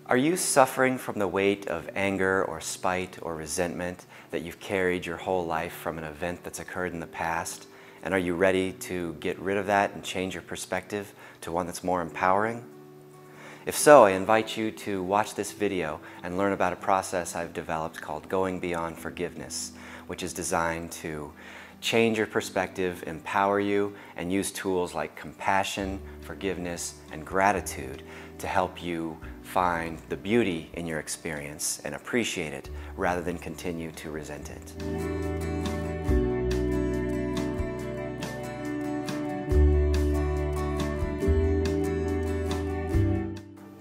Are you suffering from the weight of anger or spite or resentment that you've carried your whole life from an event that's occurred in the past? And are you ready to get rid of that and change your perspective to one that's more empowering? If so, I invite you to watch this video and learn about a process I've developed called Going Beyond Forgiveness, which is designed to change your perspective, empower you, and use tools like compassion, forgiveness, and gratitude to help you find the beauty in your experience and appreciate it rather than continue to resent it.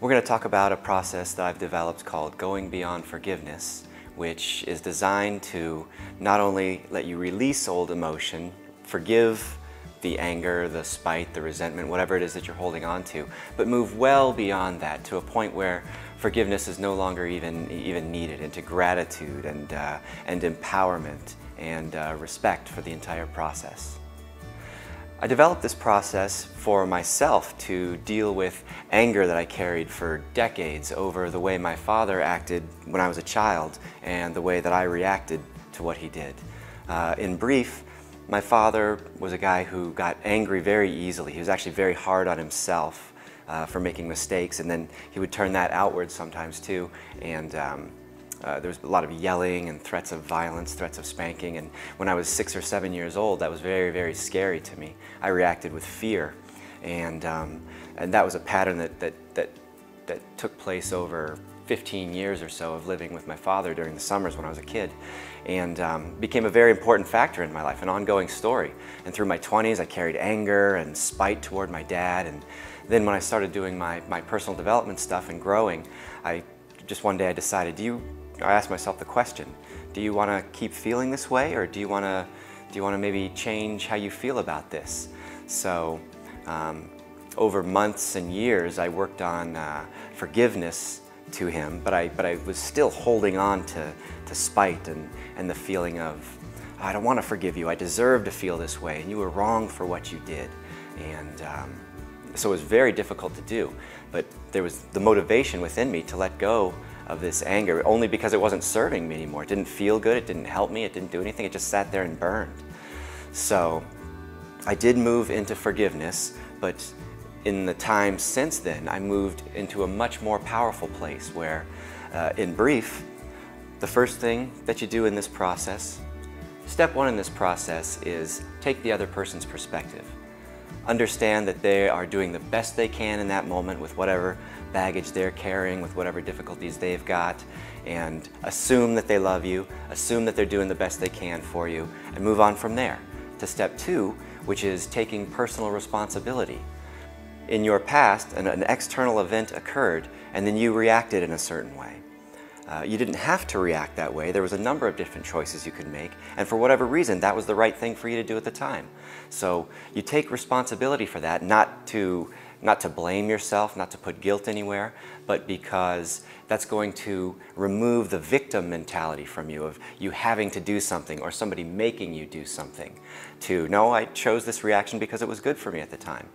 We're going to talk about a process that I've developed called Going Beyond Forgiveness, which is designed to not only let you release old emotion, forgive the anger, the spite, the resentment, whatever it is that you're holding on to, but move well beyond that to a point where forgiveness is no longer even needed, into gratitude and empowerment and respect for the entire process. I developed this process for myself to deal with anger that I carried for decades over the way my father acted when I was a child and the way that I reacted to what he did. In brief, my father was a guy who got angry very easily. He was actually very hard on himself for making mistakes, and then he would turn that outward sometimes too. And there was a lot of yelling and threats of violence, threats of spanking, and when I was 6 or 7 years old, that was very, very scary to me. I reacted with fear, and that was a pattern that took place over 15 years or so of living with my father during the summers when I was a kid, and became a very important factor in my life, an ongoing story. And through my 20s, I carried anger and spite toward my dad, and then when I started doing my personal development stuff and growing, just one day I decided, I asked myself the question, do you want to keep feeling this way, or do you want to maybe change how you feel about this? So over months and years I worked on forgiveness to him, but I was still holding on to spite and the feeling of, I don't want to forgive you, I deserve to feel this way, and you were wrong for what you did. And so it was very difficult to do, but there was the motivation within me to let go of this anger, only because it wasn't serving me anymore. It didn't feel good, it didn't help me, it didn't do anything, it just sat there and burned. So I did move into forgiveness, but in the time since then, I moved into a much more powerful place where, in brief, the first thing that you do in this process, step one in this process, is take the other person's perspective. Understand that they are doing the best they can in that moment with whatever baggage they're carrying, with whatever difficulties they've got, and assume that they love you, assume that they're doing the best they can for you, and move on from there to step two, which is taking personal responsibility. In your past, an external event occurred, and then you reacted in a certain way. You didn't have to react that way. There was a number of different choices you could make, and for whatever reason, that was the right thing for you to do at the time. So you take responsibility for that, not to blame yourself, not to put guilt anywhere, but because that's going to remove the victim mentality from you, of you having to do something or somebody making you do something, to, no, I chose this reaction because it was good for me at the time.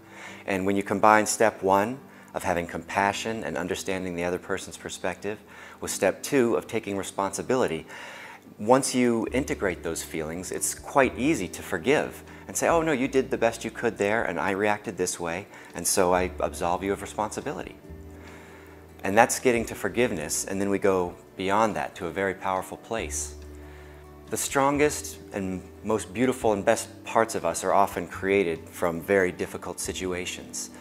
And when you combine step one of having compassion and understanding the other person's perspective with step two of taking responsibility, once you integrate those feelings, it's quite easy to forgive and say, oh no, you did the best you could there and I reacted this way, and so I absolve you of responsibility. And that's getting to forgiveness, and then we go beyond that to a very powerful place. The strongest and most beautiful and best parts of us are often created from very difficult situations.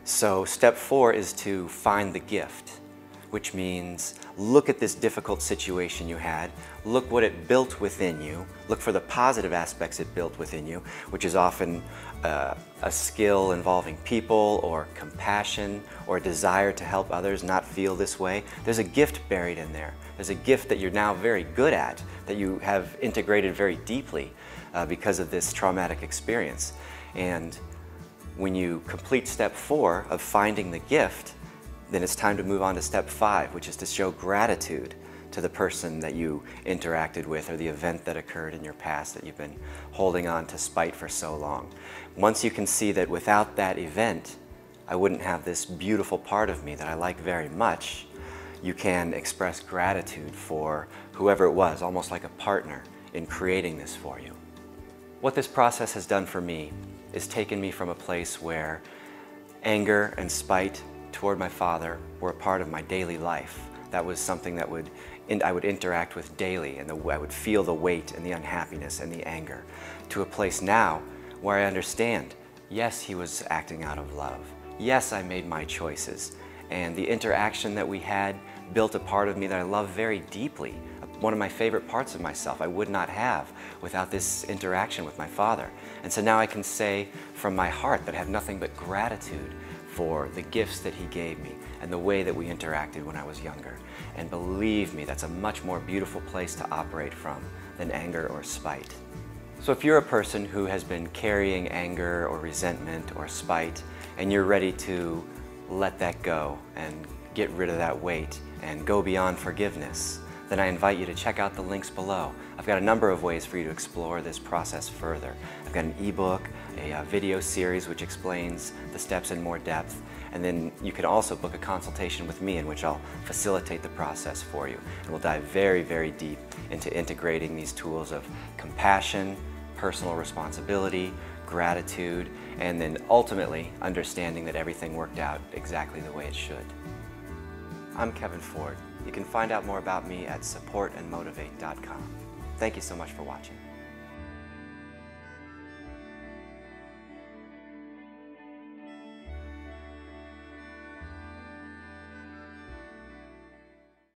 So step four is to find the gift, which means look at this difficult situation you had, look what it built within you, look for the positive aspects it built within you, which is often a skill involving people, or compassion, or a desire to help others not feel this way. There's a gift buried in there. There's a gift that you're now very good at, that you have integrated very deeply because of this traumatic experience. And when you complete step four of finding the gift, then it's time to move on to step five, which is to show gratitude to the person that you interacted with, or the event that occurred in your past that you've been holding on to spite for so long. Once you can see that without that event, I wouldn't have this beautiful part of me that I like very much, you can express gratitude for whoever it was, almost like a partner in creating this for you. What this process has done for me is taken me from a place where anger and spite toward my father were a part of my daily life. That was something that I would interact with daily, and I would feel the weight and the unhappiness and the anger, to a place now where I understand, yes, he was acting out of love. Yes, I made my choices, and the interaction that we had built a part of me that I love very deeply. One of my favorite parts of myself I would not have without this interaction with my father. And so now I can say from my heart that I have nothing but gratitude for the gifts that he gave me and the way that we interacted when I was younger. And believe me, that's a much more beautiful place to operate from than anger or spite. So if you're a person who has been carrying anger or resentment or spite, and you're ready to let that go and get rid of that weight and go beyond forgiveness, then I invite you to check out the links below. I've got a number of ways for you to explore this process further. I've got an ebook, a video series which explains the steps in more depth, and then you can also book a consultation with me in which I'll facilitate the process for you. And we'll dive very, very deep into integrating these tools of compassion, personal responsibility, gratitude, and then ultimately understanding that everything worked out exactly the way it should. I'm Kevin Ford. You can find out more about me at supportandmotivate.com. Thank you so much for watching.